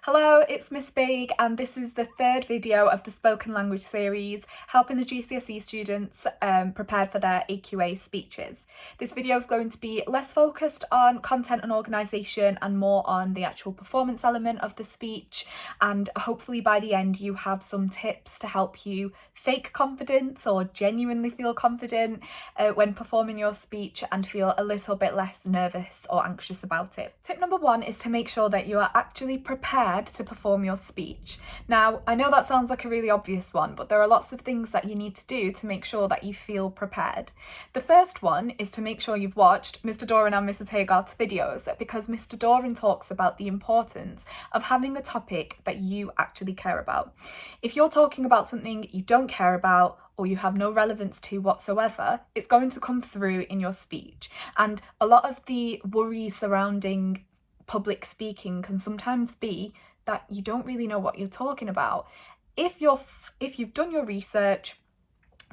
Hello, it's Miss Baig and this is the third video of the spoken language series helping the GCSE students prepare for their AQA speeches. This video is going to be less focused on content and organisation and more on the actual performance element of the speech, and hopefully by the end you have some tips to help you fake confidence or genuinely feel confident when performing your speech and feel a little bit less nervous or anxious about it. Tip number one is to make sure that you are actually prepared to perform your speech. Now, I know that sounds like a really obvious one, but there are lots of things that you need to do to make sure that you feel prepared. The first one is to make sure you've watched Mr. Doran and Mrs. Haygarth's videos, because Mr. Doran talks about the importance of having a topic that you actually care about. If you're talking about something you don't care about or you have no relevance to whatsoever, it's going to come through in your speech. And a lot of the worries surrounding public speaking can sometimes be that you don't really know what you're talking about. If you've done your research,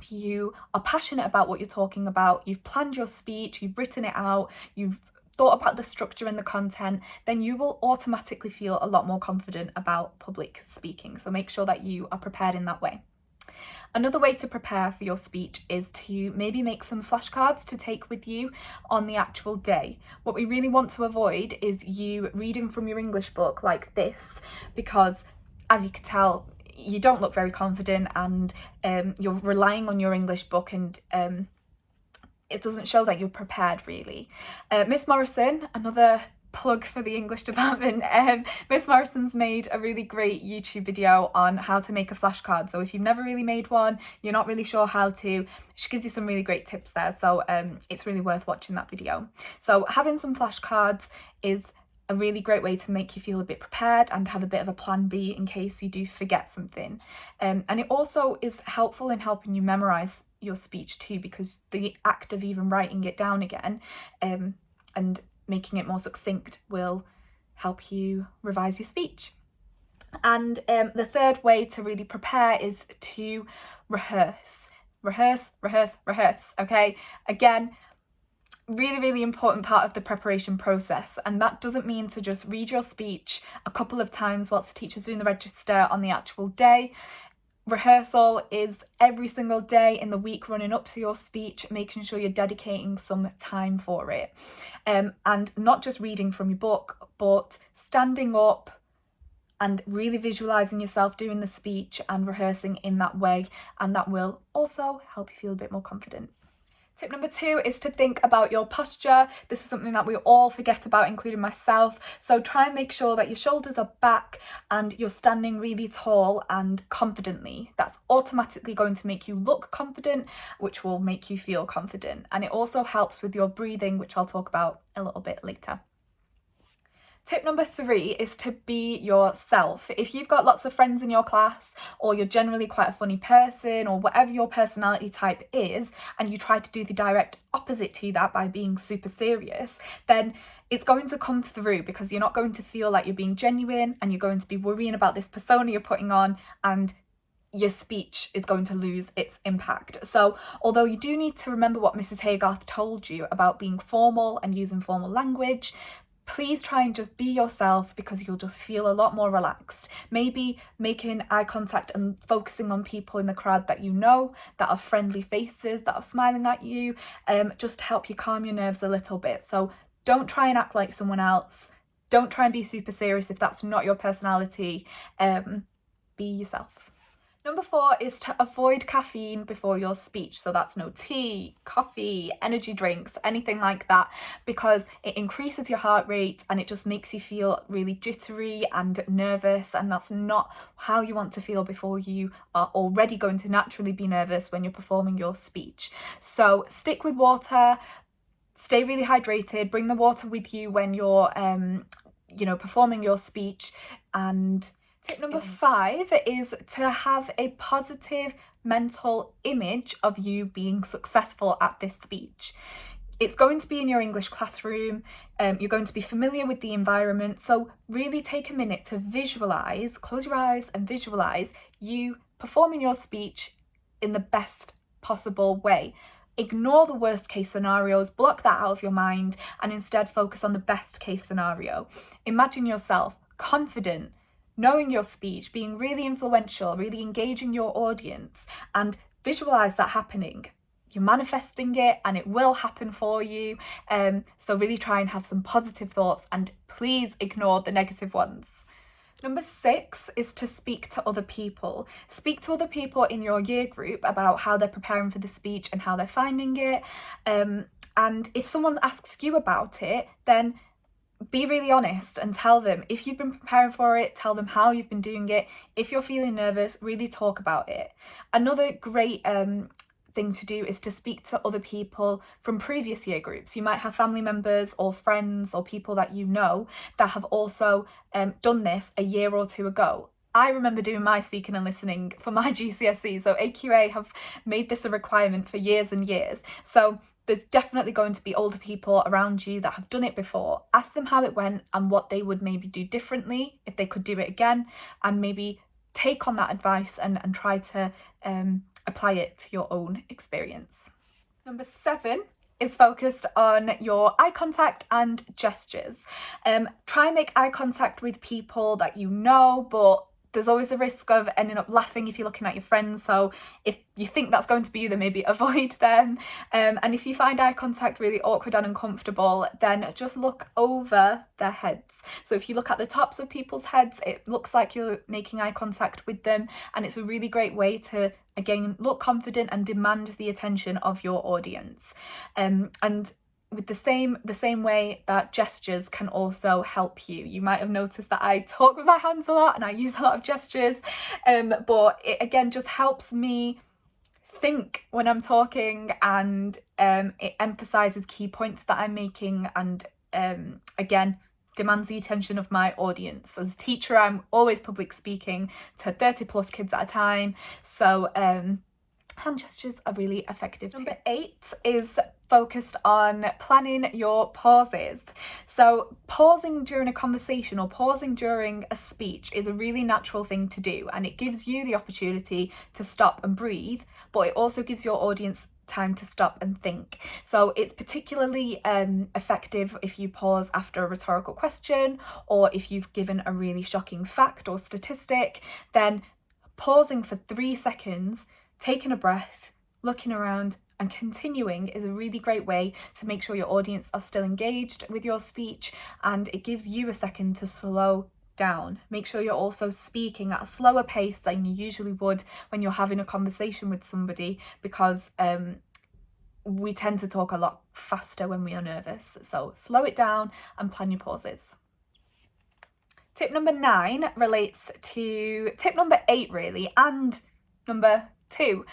if you are passionate about what you're talking about, you've planned your speech, you've written it out, you've thought about the structure and the content, then you will automatically feel a lot more confident about public speaking. So make sure that you are prepared in that way. Another way to prepare for your speech is to maybe make some flashcards to take with you on the actual day. What we really want to avoid is you reading from your English book like this, because as you can tell, you don't look very confident and you're relying on your English book, and it doesn't show that you're prepared really. Miss Morrison, another plug for the English department, Miss Morrison's made a really great YouTube video on how to make a flashcard. So if you've never really made one, you're not really sure how to, she gives you some really great tips there. So it's really worth watching that video. So having some flashcards is a really great way to make you feel a bit prepared and have a bit of a plan B in case you do forget something. And it also is helpful in helping you memorise your speech too, because the act of even writing it down again and making it more succinct will help you revise your speech. And the third way to really prepare is to rehearse. Rehearse, okay? Again, really important part of the preparation process, and that doesn't mean to just read your speech a couple of times whilst the teacher's doing the register on the actual day. Rehearsal is every single day in the week running up to your speech, making sure you're dedicating some time for it. And not just reading from your book, but standing up and really visualising yourself doing the speech and rehearsing in that way, and that will also help you feel a bit more confident. Tip number two is to think about your posture. This is something that we all forget about, including myself. So try and make sure that your shoulders are back and you're standing really tall and confidently. That's automatically going to make you look confident, which will make you feel confident. And it also helps with your breathing, which I'll talk about a little bit later. Tip number three is to be yourself. If you've got lots of friends in your class, or you're generally quite a funny person, or whatever your personality type is, and you try to do the direct opposite to that by being super serious, then it's going to come through, because you're not going to feel like you're being genuine, and you're going to be worrying about this persona you're putting on, and your speech is going to lose its impact. So although you do need to remember what Mrs. Haygarth told you about being formal and using formal language, please try and just be yourself, because you'll just feel a lot more relaxed. Maybe making eye contact and focusing on people in the crowd that you know, that are friendly faces, that are smiling at you, just to help you calm your nerves a little bit. So don't try and act like someone else. Don't try and be super serious if that's not your personality. Be yourself. Number four is to avoid caffeine before your speech. So that's no tea, coffee, energy drinks, anything like that, because it increases your heart rate and it just makes you feel really jittery and nervous, and that's not how you want to feel before you are already going to naturally be nervous when you're performing your speech. So stick with water, stay really hydrated, bring the water with you when you're performing your speech. And tip number five is to have a positive mental image of you being successful at this speech. It's going to be in your English classroom, you're going to be familiar with the environment, so really take a minute to visualise, close your eyes and visualise you performing your speech in the best possible way. Ignore the worst case scenarios, block that out of your mind, and instead focus on the best case scenario. Imagine yourself confident, knowing your speech, being really influential, really engaging your audience, and visualize that happening. You're manifesting it and it will happen for you. So really try and have some positive thoughts and please ignore the negative ones. Number 6 is to speak to other people. Speak to other people in your year group about how they're preparing for the speech and how they're finding it. And if someone asks you about it, then be really honest and tell them if you've been preparing for it, tell them how you've been doing it. If you're feeling nervous, really talk about it. Another great thing to do is to speak to other people from previous year groups. You might have family members or friends or people that you know that have also done this a year or two ago. I remember doing my speaking and listening for my GCSE, so AQA have made this a requirement for years and years. So there's definitely going to be older people around you that have done it before. Ask them how it went and what they would maybe do differently if they could do it again, and maybe take on that advice and try to apply it to your own experience. Number 7 is focused on your eye contact and gestures. Try and make eye contact with people that you know, but there's always a risk of ending up laughing if you're looking at your friends. So if you think that's going to be you, then maybe avoid them. And if you find eye contact really awkward and uncomfortable, then just look over their heads. So if you look at the tops of people's heads, it looks like you're making eye contact with them. And it's a really great way to, again, look confident and demand the attention of your audience. And with the same way that gestures can also help you. You might have noticed that I talk with my hands a lot and I use a lot of gestures, but it again just helps me think when I'm talking, and it emphasizes key points that I'm making, and again demands the attention of my audience. As a teacher, I'm always public speaking to 30 plus kids at a time, so hand gestures are really effective. Number 8 is focused on planning your pauses. So pausing during a conversation or pausing during a speech is a really natural thing to do, and it gives you the opportunity to stop and breathe, but it also gives your audience time to stop and think. So it's particularly effective if you pause after a rhetorical question, or if you've given a really shocking fact or statistic. Then pausing for 3 seconds, taking a breath, looking around and continuing is a really great way to make sure your audience are still engaged with your speech, and it gives you a second to slow down. Make sure you're also speaking at a slower pace than you usually would when you're having a conversation with somebody, because we tend to talk a lot faster when we are nervous. So slow it down and plan your pauses. Tip number 9 relates to tip number 8 really, and number 2,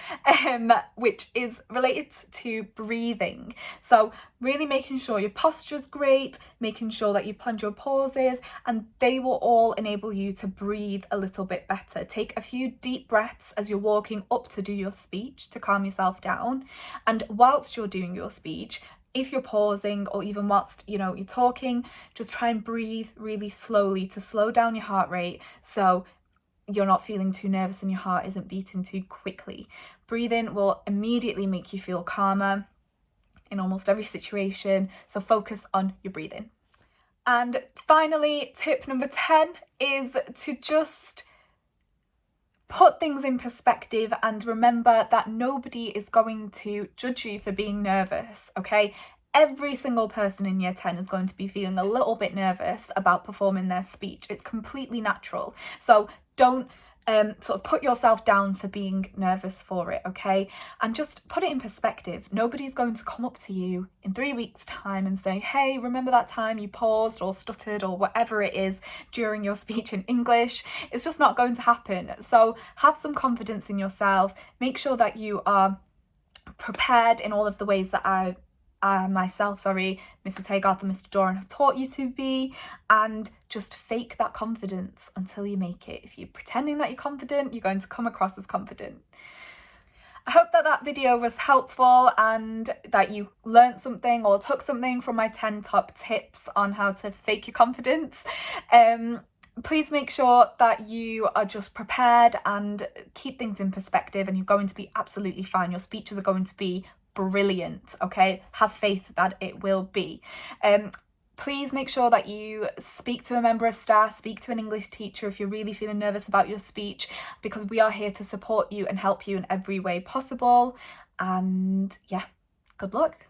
which is related to breathing. So really making sure your posture's great, making sure that you've planned your pauses, and they will all enable you to breathe a little bit better. Take a few deep breaths as you're walking up to do your speech to calm yourself down, and whilst you're doing your speech, if you're pausing or even whilst you're talking, just try and breathe really slowly to slow down your heart rate, so you're not feeling too nervous and your heart isn't beating too quickly. Breathing will immediately make you feel calmer in almost every situation, so focus on your breathing. And finally, tip number 10 is to just put things in perspective and remember that nobody is going to judge you for being nervous, okay? Every single person in year 10 is going to be feeling a little bit nervous about performing their speech. It's completely natural. So don't sort of put yourself down for being nervous for it, okay? And just put it in perspective. Nobody's going to come up to you in 3 weeks' time and say, hey, remember that time you paused or stuttered or whatever it is during your speech in English? It's just not going to happen. So have some confidence in yourself. Make sure that you are prepared in all of the ways that Mrs. Haygarth and Mr. Doran have taught you to be, and just fake that confidence until you make it. If you're pretending that you're confident, you're going to come across as confident. I hope that video was helpful and that you learnt something or took something from my 10 top tips on how to fake your confidence. Please make sure that you are just prepared and keep things in perspective, and you're going to be absolutely fine. Your speeches are going to be brilliant, okay? Have faith that it will be. Please make sure that you speak to a member of staff, speak to an English teacher if you're really feeling nervous about your speech, because we are here to support you and help you in every way possible. And yeah, good luck.